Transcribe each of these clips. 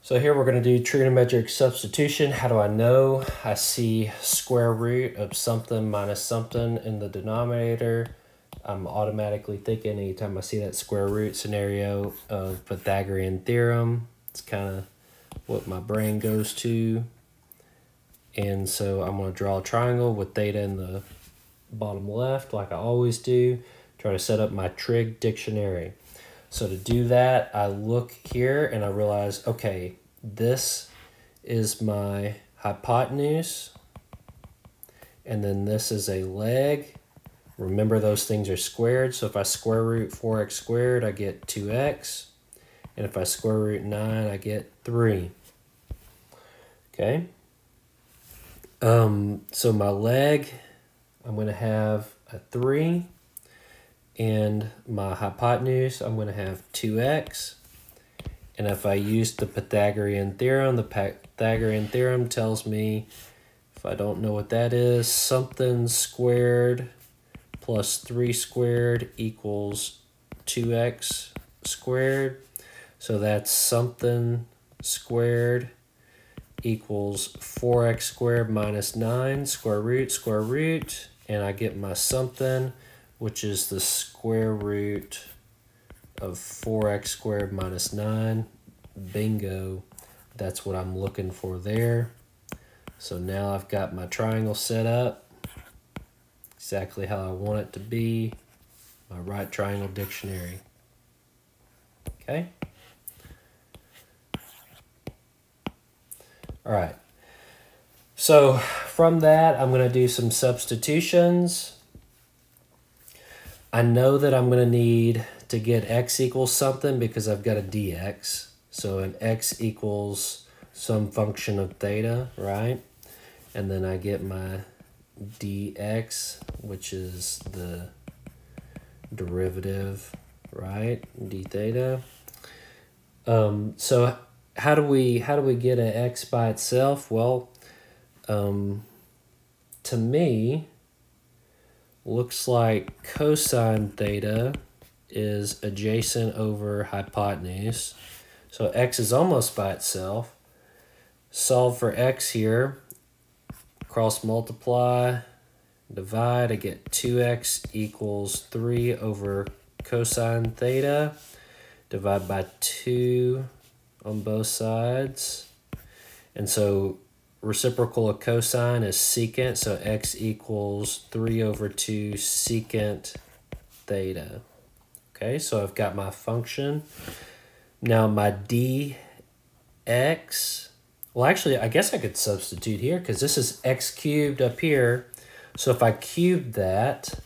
So here we're going to do trigonometric substitution. How do I know? I see square root of something minus something in the denominator. I'm automatically thinking anytime I see that square root scenario of Pythagorean theorem. It's kind of what my brain goes to. And so I'm going to draw a triangle with theta in the bottom left like I always do. Try to set up my trig dictionary. So to do that, I look here and I realize, okay, this is my hypotenuse, and then this is a leg. Remember, those things are squared, so if I square root 4x squared, I get 2x, and if I square root 9, I get 3. Okay? So my leg, I'm going to have a 3. And my hypotenuse, I'm going to have 2x. And if I use the Pythagorean theorem tells me, if I don't know what that is, something squared plus 3 squared equals 2x squared. So that's something squared equals 4x squared minus 9, square root, and I get my something, which is the square root of 4x squared minus 9. Bingo. That's what I'm looking for there. So now I've got my triangle set up exactly how I want it to be. My right triangle dictionary. Okay? All right. So from that, I'm going to do some substitutions. I know that I'm going to need to get x equals something because I've got a dx. So an x equals some function of theta, right? And then I get my dx, which is the derivative, right? D theta. So how do we get an x by itself? Well, to me, looks like cosine theta is adjacent over hypotenuse. So x is almost by itself. Solve for x here. Cross multiply, divide. I get 2x equals 3 over cosine theta. Divide by 2 on both sides. And so reciprocal of cosine is secant, so x equals 3 over 2 secant theta. Okay, so I've got my function. Now my dx, well actually I guess I could substitute here because this is x cubed up here. So if I cube that,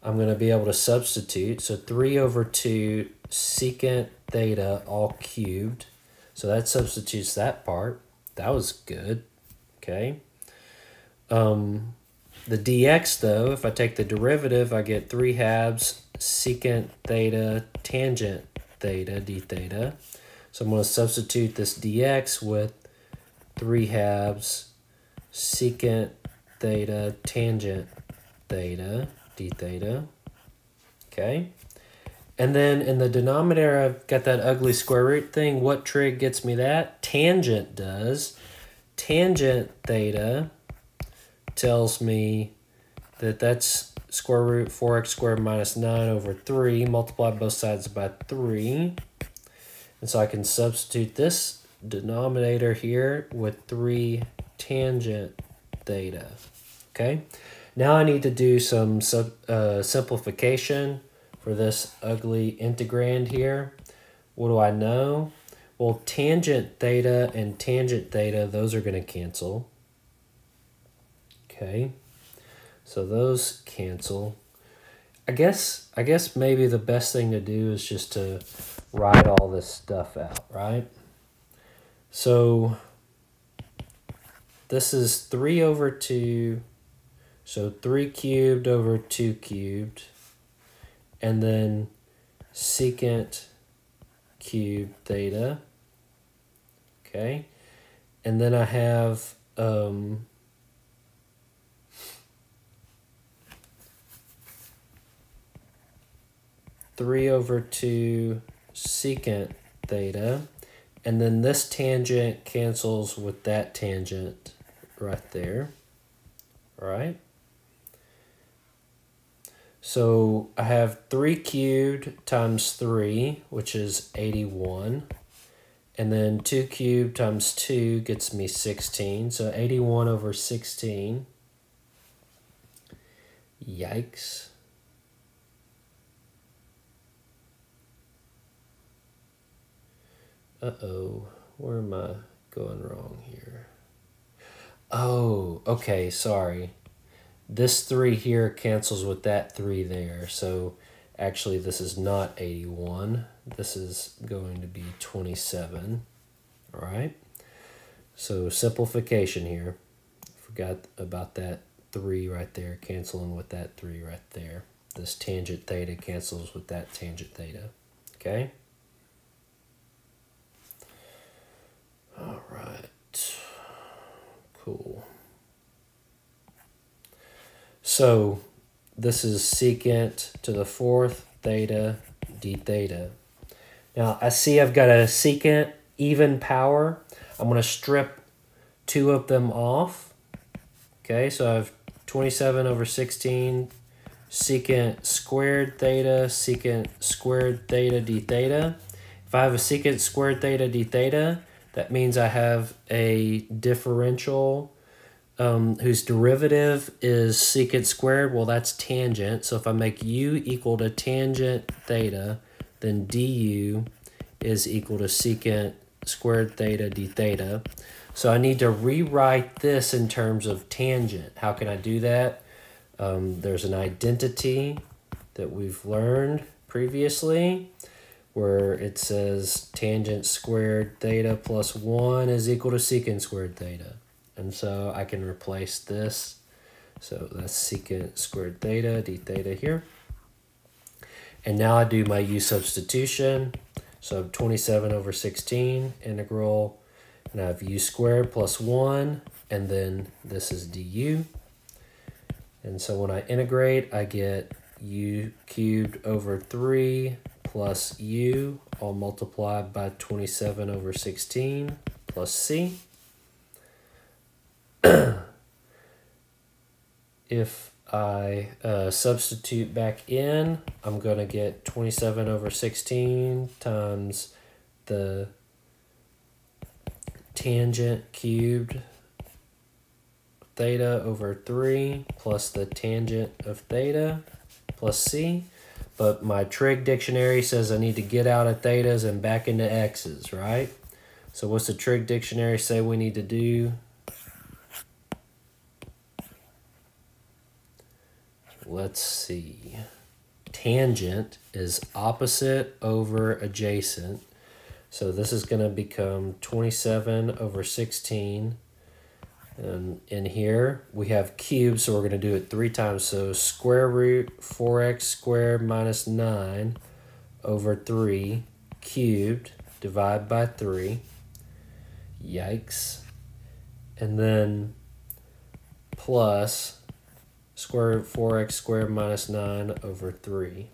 I'm going to be able to substitute. So 3 over 2 secant theta all cubed. So that substitutes that part. That was good. Okay. The dx, though, if I take the derivative, I get 3/2 secant theta tangent theta d theta. So I'm going to substitute this dx with 3/2 secant theta tangent theta d theta. Okay. And then in the denominator, I've got that ugly square root thing. What trig gets me that? Tangent does. Tangent theta tells me that that's square root 4x squared minus 9 over 3. Multiply both sides by 3. And so I can substitute this denominator here with 3 tangent theta. Okay? Now I need to do some simplification for this ugly integrand here. What do I know? Well, tangent theta and tangent theta, those are going to cancel. Okay, so those cancel. I guess maybe the best thing to do is just to write all this stuff out, right? So this is 3 over 2, so 3 cubed over 2 cubed, and then secant cubed theta. Okay, and then I have 3 over 2 secant theta, And then this tangent cancels with that tangent right there. All right. So I have 3 cubed times 3, which is 81. And then 2 cubed times 2 gets me 16. So 81 over 16. Yikes. Uh-oh. Where am I going wrong here? Oh, okay, sorry. This 3 here cancels with that 3 there. So actually this is not 81. This is going to be 27. All right. So simplification here. Forgot about that 3 right there canceling with that 3 right there. This tangent theta cancels with that tangent theta. Okay. All right. Cool. So this is secant to the 4th theta d theta. Now I see I've got a secant even power. I'm going to strip 2 of them off. Okay, so I have 27 over 16 secant squared theta squared theta d theta. If I have a secant squared theta d theta, that means I have a differential whose derivative is secant squared. Well, that's tangent. So if I make u equal to tangent theta, then du is equal to secant squared theta d theta. So I need to rewrite this in terms of tangent. How can I do that? There's an identity that we've learned previously where it says tangent squared theta plus 1 is equal to secant squared theta. And so I can replace this. So that's secant squared theta d theta here. And now I do my u substitution. So I have 27 over 16 integral. And I have u squared plus 1. And then this is du. And so when I integrate, I get u cubed over 3 plus u, all multiplied by 27 over 16 plus c. If I substitute back in, I'm going to get 27 over 16 times the tangent cubed theta over 3 plus the tangent of theta plus c. But my trig dictionary says I need to get out of thetas and back into x's, right? So what's the trig dictionary say we need to do? Let's see. Tangent is opposite over adjacent. So this is going to become 27 over 16. And in here, we have cubes, so we're going to do it 3 times. So square root 4x squared minus 9 over 3 cubed, divide by 3. Yikes. And then plus square root 4x squared minus 9 over 3,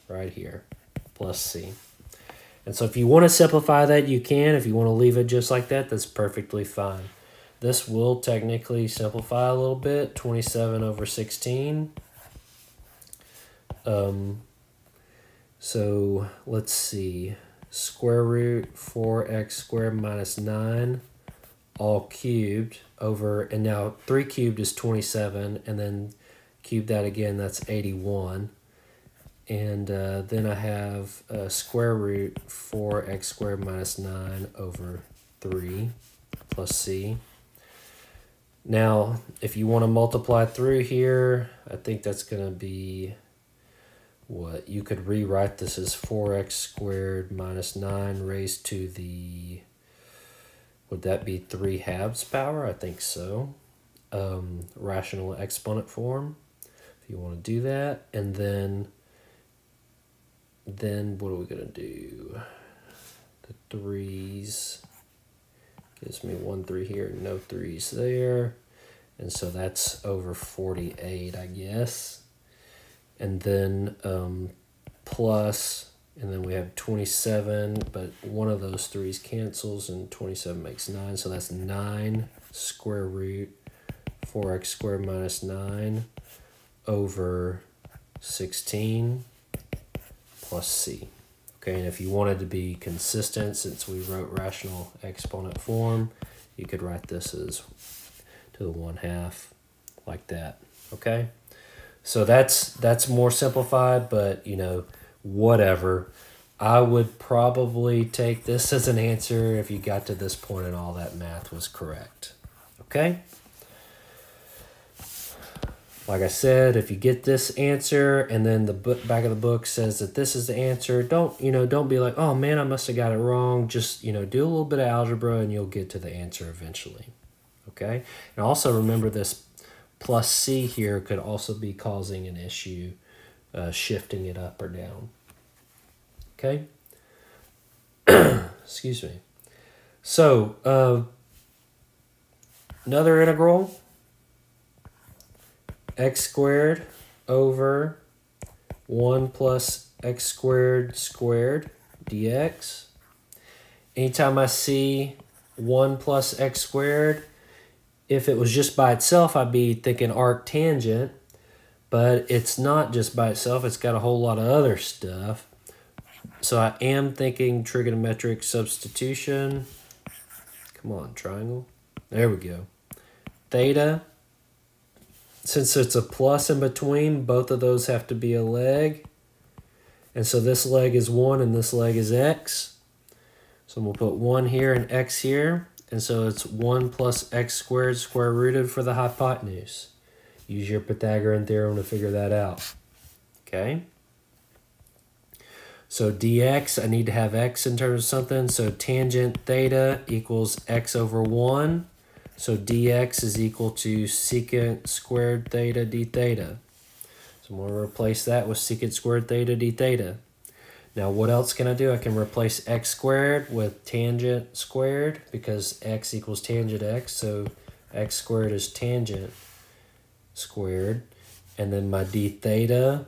right here, plus c. And so if you want to simplify that, you can. If you want to leave it just like that, that's perfectly fine. This will technically simplify a little bit, 27 over 16. So let's see, square root 4x squared minus 9, all cubed over, and now 3 cubed is 27, and then cube that again, that's 81. And then I have square root 4x squared minus 9 over 3 plus c. Now, if you want to multiply through here, I think that's going to be what? You could rewrite this as 4x squared minus 9 raised to the, would that be 3/2 power? I think so. Rational exponent form, if you want to do that. And then what are we going to do? The 3's gives me 1 3 here, no 3's there. And so that's over 48, I guess. And then plus And then we have 27, but one of those threes cancels, and 27 makes 9. So that's 9 square root 4x squared minus 9 over 16 plus c. Okay, and if you wanted to be consistent, since we wrote rational exponent form, you could write this as to the 1/2 like that. Okay, so that's more simplified, but you know, whatever. I would probably take this as an answer if you got to this point and all that math was correct. Okay. Like I said, if you get this answer and then the back of the book says that this is the answer, don't be like, oh man, I must have got it wrong. Just, do a little bit of algebra and you'll get to the answer eventually. Okay? And also remember this plus c here could also be causing an issue, shifting it up or down. Okay? Excuse me. So, another integral. X squared over 1 plus x squared squared dx. Anytime I see 1 plus x squared, if it was just by itself, I'd be thinking arc tangent, but it's not just by itself. It's got a whole lot of other stuff. So I am thinking trigonometric substitution. Come on, triangle. There we go. Theta. Since it's a plus in between, both of those have to be a leg. And so this leg is 1 and this leg is x. So we'll put 1 here and x here. And so it's 1 plus x squared square rooted for the hypotenuse. Use your Pythagorean theorem to figure that out. Okay. So dx, I need to have x in terms of something. So tangent theta equals x over 1. So dx is equal to secant squared theta d theta. So I'm going to replace that with secant squared theta d theta. Now what else can I do? I can replace x squared with tangent squared because x equals tangent x. So x squared is tangent squared. And then my d theta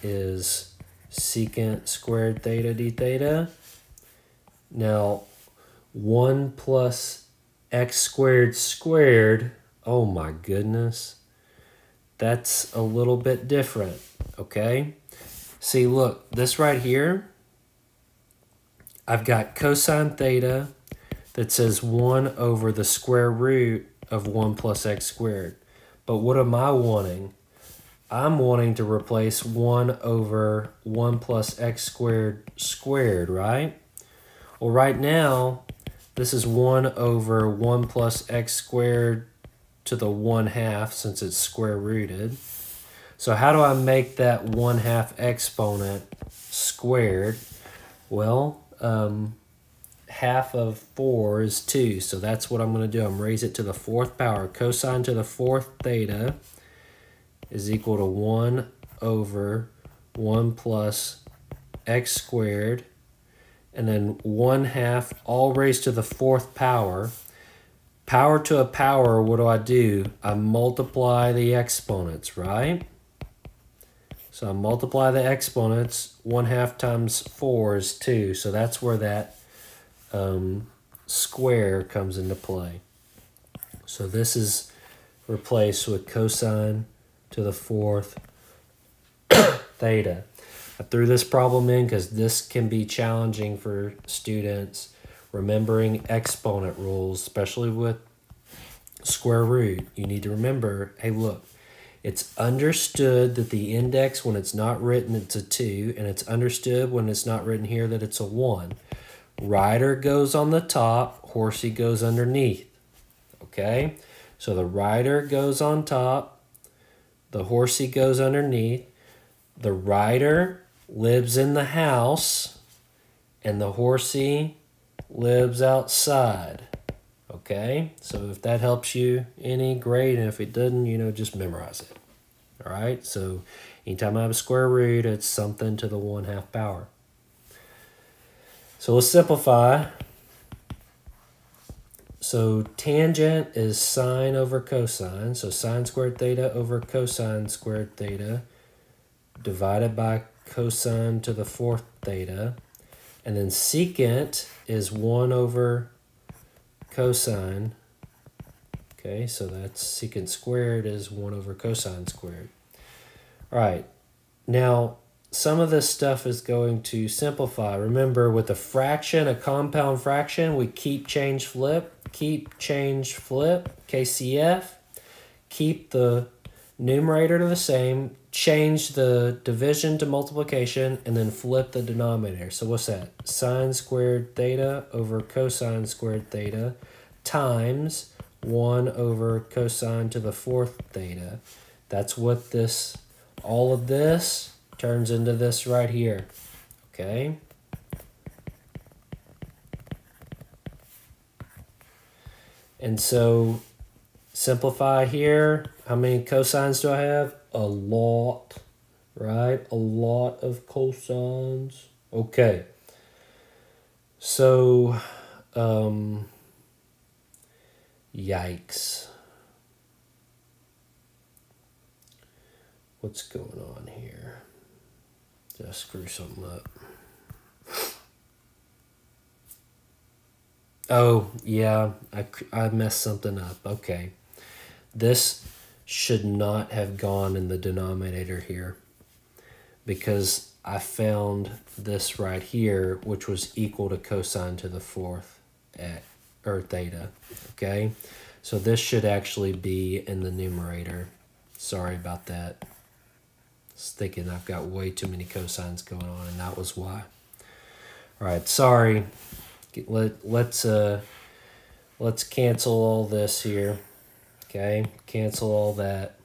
is secant squared theta d theta. Now 1 plus x squared squared, oh my goodness, that's a little bit different, okay? See, look, this right here, I've got cosine theta that says 1 over the square root of 1 plus x squared. But what am I wanting? I'm wanting to replace 1 over 1 plus x squared squared, right? Well, right now, this is 1 over 1 plus x squared to the 1/2 since it's square rooted. So how do I make that 1/2 exponent squared? Well, half of 4 is 2. So that's what I'm going to do. I'm raise it to the 4th power. Cosine to the 4th theta is equal to 1 over 1 plus x squared. And then 1/2 all raised to the 4th power. Power to a power, what do? I multiply the exponents, right? So I multiply the exponents. 1/2 times 4 is 2. So that's where that square comes into play. So this is replaced with cosine to the 4th theta. I threw this problem in because this can be challenging for students remembering exponent rules, especially with square root. You need to remember, hey, look, it's understood that the index, when it's not written, it's a 2, and it's understood when it's not written here that it's a 1. Rider goes on the top, horsey goes underneath, okay? So the rider goes on top, the horsey goes underneath. The rider lives in the house and the horsey lives outside. Okay, so if that helps you any, great, and if it doesn't, just memorize it. All right, so anytime I have a square root, it's something to the 1/2 power. So let's simplify. So tangent is sine over cosine, so sine squared theta over cosine squared theta divided by cosine to the fourth theta. And then secant is 1 over cosine. Okay, so that's secant squared is 1 over cosine squared. All right, now some of this stuff is going to simplify. Remember, with a fraction, a compound fraction, we keep, change, flip, KCF, keep the numerator to the same, change the division to multiplication, and then flip the denominator. So what's that? Sine squared theta over cosine squared theta times 1 over cosine to the fourth theta. That's what this, all of this turns into this right here, okay? And so simplify here. How many cosines do I have? A lot, right? A lot of cosines. Okay. So, yikes. What's going on here? Did I screw something up? Oh, yeah, I messed something up. Okay. This should not have gone in the denominator here because I found this right here, which was equal to cosine to the fourth or theta, okay? So this should actually be in the numerator. Sorry about that. I was thinking I've got way too many cosines going on, and that was why. All right, sorry. Let's cancel all this here. Okay, cancel all that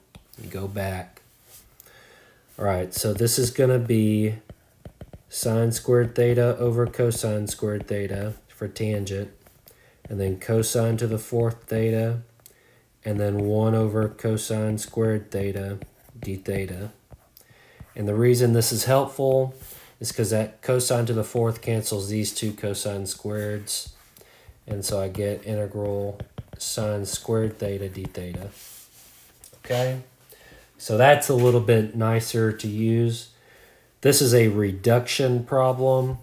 and go back. All right, so this is going to be sine squared theta over cosine squared theta for tangent, and then cosine to the fourth theta, and then 1 over cosine squared theta d theta. And the reason this is helpful is because that cosine to the fourth cancels these two cosine squareds, and so I get integral sine squared theta d theta. Okay, so that's a little bit nicer to use. This is a reduction problem.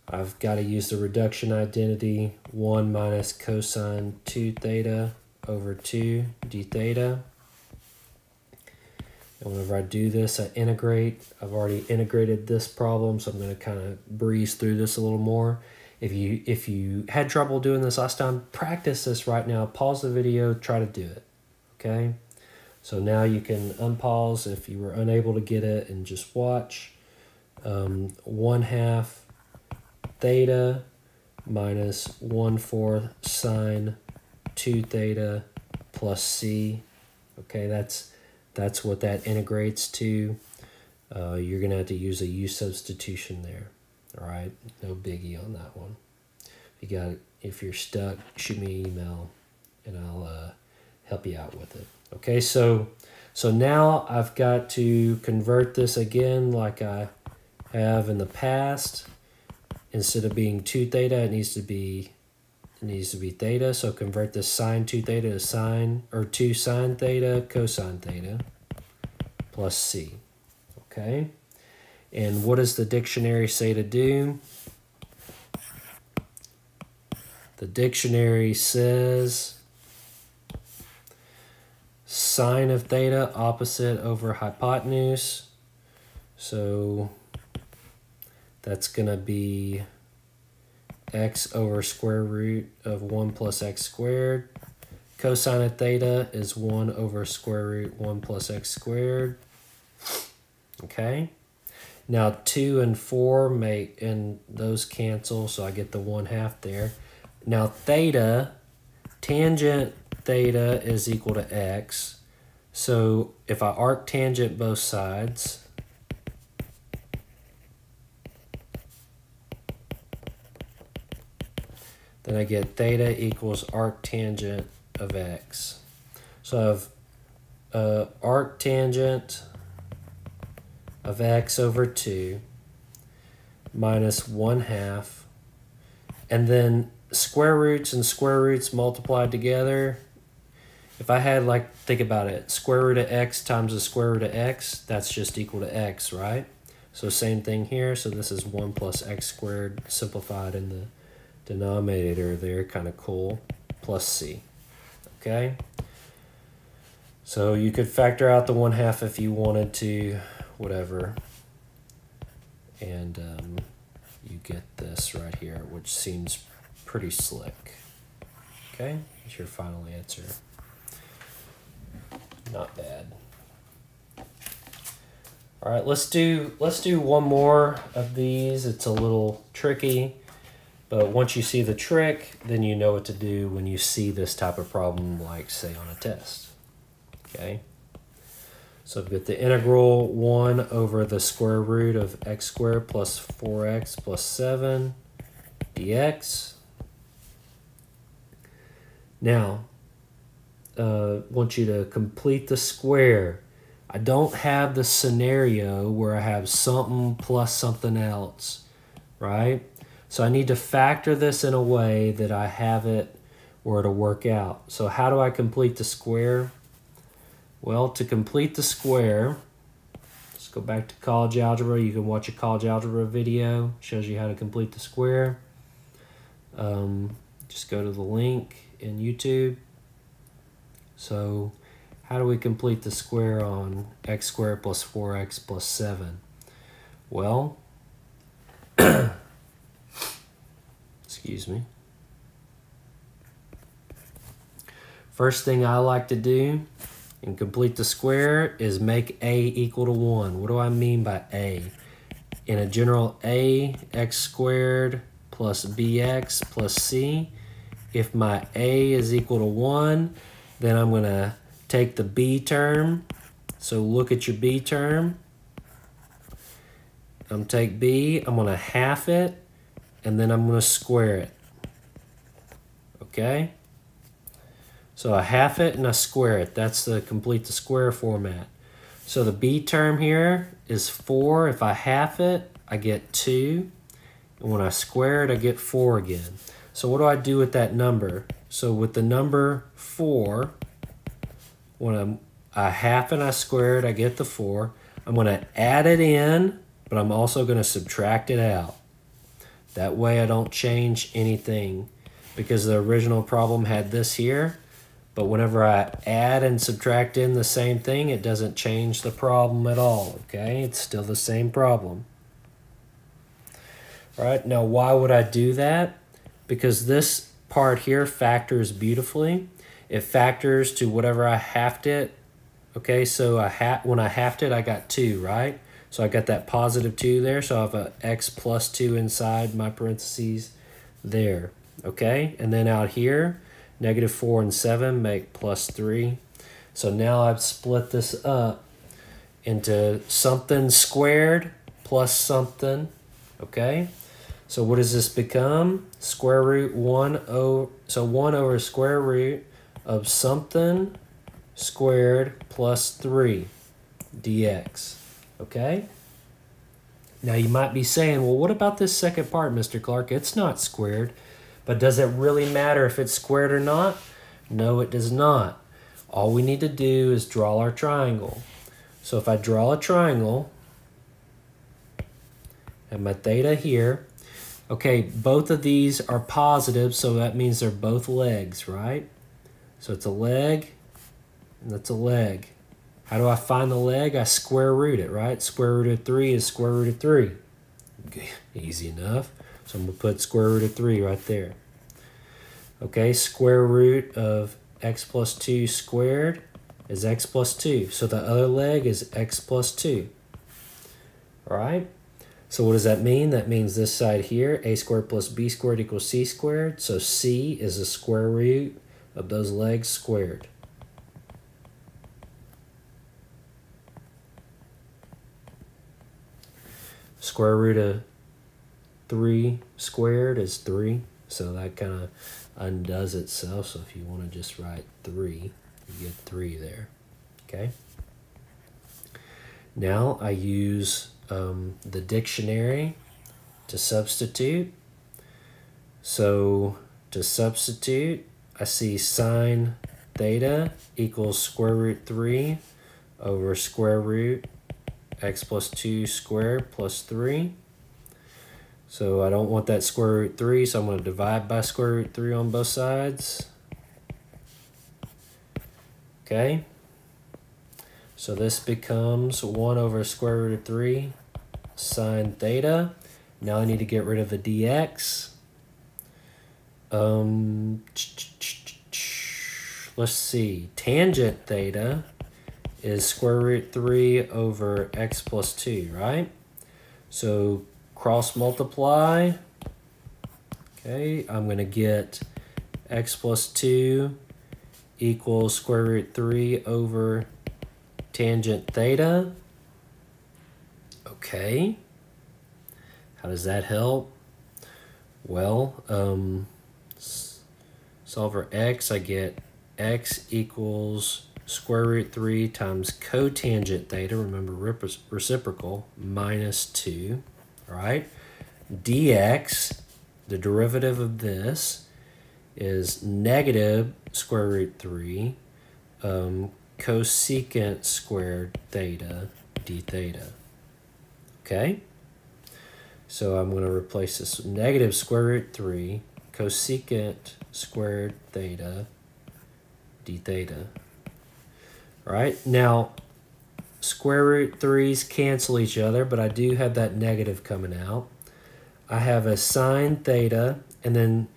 I've got to use the reduction identity, 1 minus cosine 2 theta over 2 d theta. And whenever I do this, I integrate. I've already integrated this problem, so I'm going to kind of breeze through this a little more. If you had trouble doing this last time, practice this right now. Pause the video, try to do it, okay? So now you can unpause if you were unable to get it and just watch. 1/2 theta minus 1/4 sine 2 theta plus c. Okay, that's what that integrates to. You're going to have to use a u substitution there. All right, no biggie on that one. If you're stuck, shoot me an email and I'll help you out with it. Okay, so now I've got to convert this again like I have in the past. Instead of being 2 theta, it needs to be theta. So convert this sine 2 theta to sine, or 2 sine theta cosine theta plus c. Okay. And what does the dictionary say to do? The dictionary says sine of theta opposite over hypotenuse. So that's going to be x over square root of 1 plus x squared. Cosine of theta is 1 over square root 1 plus x squared. Okay. Now 2 and 4 make, and those cancel, so I get the 1/2 there. Now theta, tangent theta is equal to x. So if I arc tangent both sides, then I get theta equals arc tangent of x. So I have arc tangent of x over 2 minus 1/2, and then square roots and square roots multiplied together. If I had, like, think about it, square root of x times the square root of x, that's just equal to x, right? So same thing here. So this is 1 plus x squared simplified in the denominator there, kind of cool, plus c. Okay? So you could factor out the 1/2 if you wanted to, whatever. And you get this right here, which seems pretty slick. Okay? That's your final answer. Not bad. All right, let's do one more of these. It's a little tricky, but once you see the trick, then you know what to do when you see this type of problem, like say on a test. Okay. So I've got the integral 1 over the square root of x squared plus 4x plus 7 dx. Now, want you to complete the square. I don't have the scenario where I have something plus something else, right? So I need to factor this in a way that I have it where it'll work out. So how do I complete the square? Well, to complete the square, let's go back to college algebra. You can watch a college algebra video. Shows you how to complete the square. Just go to the link in YouTube. So how do we complete the square on x squared plus 4x plus 7? Well, excuse me. First thing I like to do and complete the square is make a equal to 1. What do I mean by a? In a general a, x squared plus bx plus c, if my a is equal to 1, then I'm going to take the b term. So look at your b term. I'm going to take b, I'm going to half it, and then I'm going to square it. Okay? So I half it and I square it. That's the complete the square format. So the b term here is 4. If I half it, I get 2. And when I square it, I get 4 again. So what do I do with that number? So with the number 4, when I half and I square it, I get the 4. I'm going to add it in, but I'm also going to subtract it out. That way I don't change anything, because the original problem had this here. But whenever I add and subtract in the same thing, it doesn't change the problem at all, okay? It's still the same problem. All right, now why would I do that? Because this part here factors beautifully. It factors to whatever I halved it. Okay, so when I halved it, I got 2, right? So I got that positive 2 there, so I have a x plus 2 inside my parentheses there, okay? And then out here, negative 4 and 7 make plus 3. So now I've split this up into something squared plus something, okay? So what does this become? Square root 1 over, so 1 over square root of something squared plus 3 dx, okay? Now you might be saying, well, what about this second part, Mr. Clark? It's not squared. But does it really matter if it's squared or not? No, it does not. All we need to do is draw our triangle. So if I draw a triangle, and my theta here, okay, both of these are positive, so that means they're both legs, right? So it's a leg, and that's a leg. How do I find the leg? I square root it, right? Square root of 3 is square root of 3. Okay, easy enough. So I'm going to put square root of 3 right there. Okay, square root of x plus 2 squared is x plus 2. So the other leg is x plus 2. All right? So what does that mean? That means this side here, a squared plus b squared equals c squared. So c is the square root of those legs squared. Square root of 3 squared is 3, so that kind of undoes itself. So if you want to just write 3, you get 3 there, okay? Now I use the dictionary to substitute. So to substitute, I see sine theta equals square root 3 over square root x plus 2 squared plus 3. So I don't want that square root 3, so I'm going to divide by square root 3 on both sides. Okay. So this becomes 1 over square root of 3 sine theta. Now I need to get rid of the dx. Let's see. Tangent theta is square root 3 over x plus 2, right? So cross multiply. Okay, I'm going to get x plus 2 equals square root 3 over tangent theta. Okay. How does that help? Well, solve for x, I get x equals square root 3 times cotangent theta, remember reciprocal, minus 2, all right? Dx, the derivative of this, is negative square root 3 cosecant squared theta d theta. Okay? So I'm going to replace this with negative square root 3 cosecant squared theta d theta. All right? Now, square root 3's cancel each other, but I do have that negative coming out. I have a sine theta, and then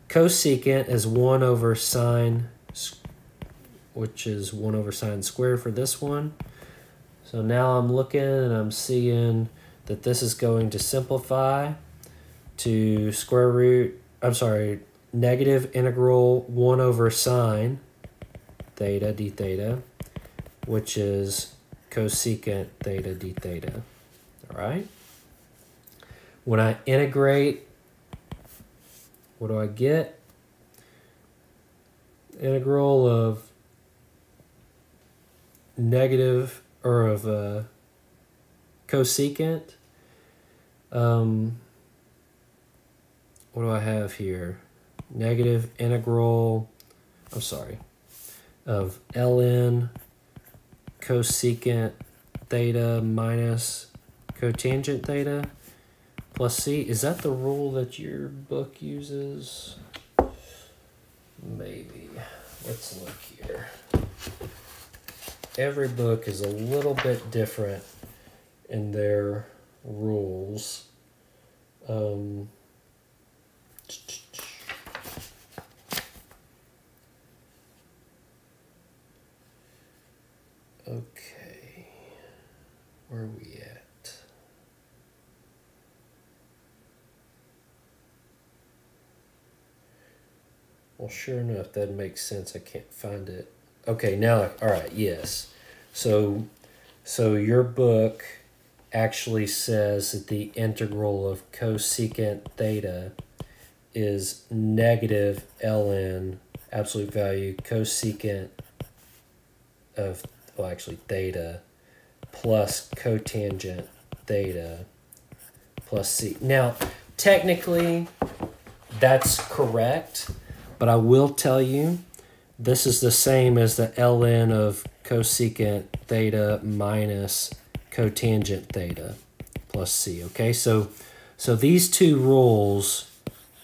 cosecant is 1 over sine, which is 1 over sine squared for this one. So now I'm looking and I'm seeing that this is going to simplify to negative integral 1 over sine theta d theta, which is cosecant theta d theta. All right? When I integrate, what do I get? Integral of negative, or of cosecant. What do I have here? Negative integral, of ln cosecant theta minus cotangent theta plus c. Is that the rule that your book uses? Maybe. Let's look here. Every book is a little bit different in their rules. Okay, where are we at? Well, sure enough, that makes sense. I can't find it. Okay, now, all right, yes. So your book actually says that the integral of cosecant theta is negative ln absolute value cosecant of, well, actually theta plus cotangent theta plus c. Now, technically, that's correct, but I will tell you, this is the same as the ln of cosecant theta minus cotangent theta plus c, okay? So these two rules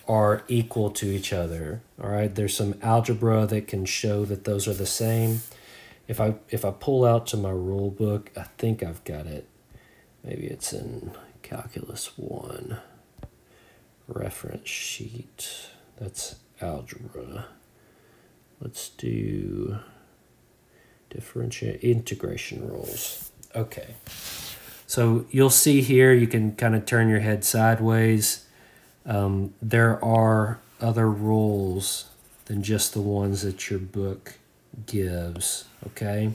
are equal to each other, all right? There's some algebra that can show that those are the same. If I pull out to my rule book, I think I've got it. Maybe it's in Calculus 1 reference sheet. That's algebra. Let's do integration rules. Okay. So you'll see here, you can kind of turn your head sideways. There are other rules than just the ones that your book gives, okay?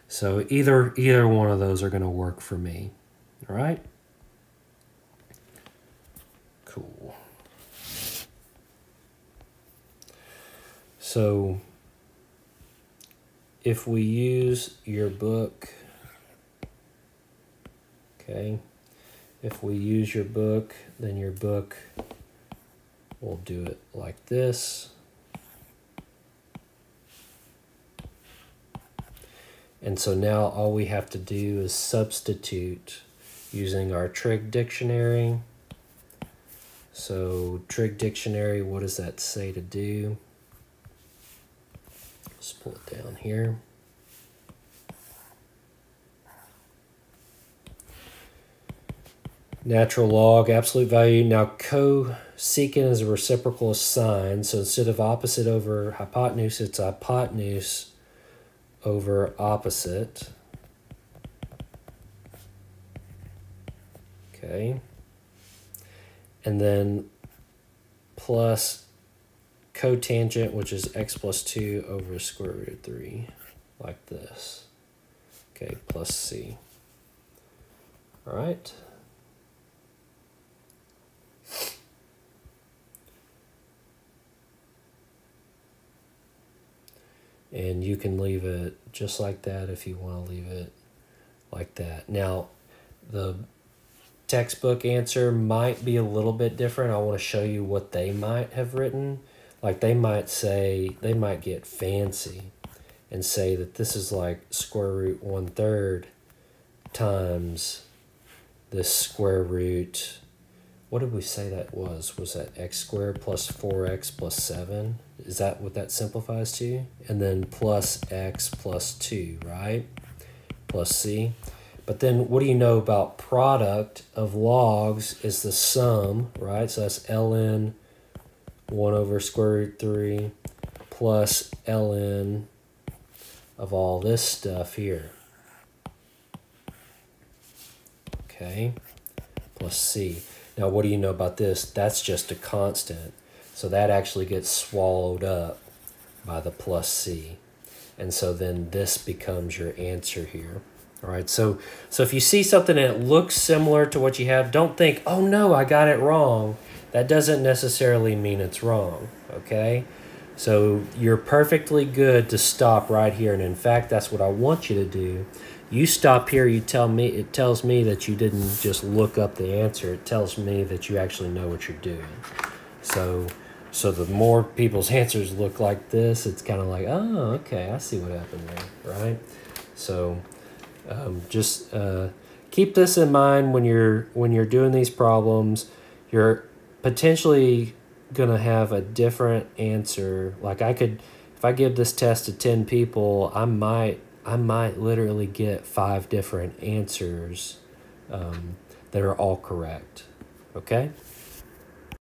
So either one of those are going to work for me, all right? Cool. So if we use your book, okay, if we use your book, then your book will do it like this. And so now all we have to do is substitute using our Trig dictionary. So Trig dictionary, what does that say to do? Let's pull it down here. Natural log, absolute value. Now cosecant is a reciprocal of sine. So instead of opposite over hypotenuse, it's hypotenuse over opposite. Okay. And then plus cotangent, which is x plus 2 over square root of 3, like this. Okay, plus c. All right. And you can leave it just like that if you want to leave it like that. Now, the textbook answer might be a little bit different. I want to show you what they might have written. Like they might say, they might get fancy and say that this is like square root 1/3 times this square root. What did we say that was? Was that x squared plus 4x plus 7? Is that what that simplifies to? And then plus x plus 2, right? Plus c. But then what do you know about product of logs is the sum, right? So that's ln 1 over square root 3 plus ln of all this stuff here. Okay, plus c. Now, what do you know about this? That's just a constant. So that actually gets swallowed up by the plus c. And so then this becomes your answer here. All right, so if you see something and it looks similar to what you have, don't think, oh no, I got it wrong. That doesn't necessarily mean it's wrong, okay? So you're perfectly good to stop right here. And in fact, that's what I want you to do. You stop here, you tell me, it tells me that you didn't just look up the answer. It tells me that you actually know what you're doing. So the more people's answers look like this, it's kind of like, oh, okay, I see what happened there, right? So just keep this in mind when you're doing these problems. You're potentially gonna have a different answer. Like if I give this test to 10 people, I might literally get 5 different answers that are all correct. Okay.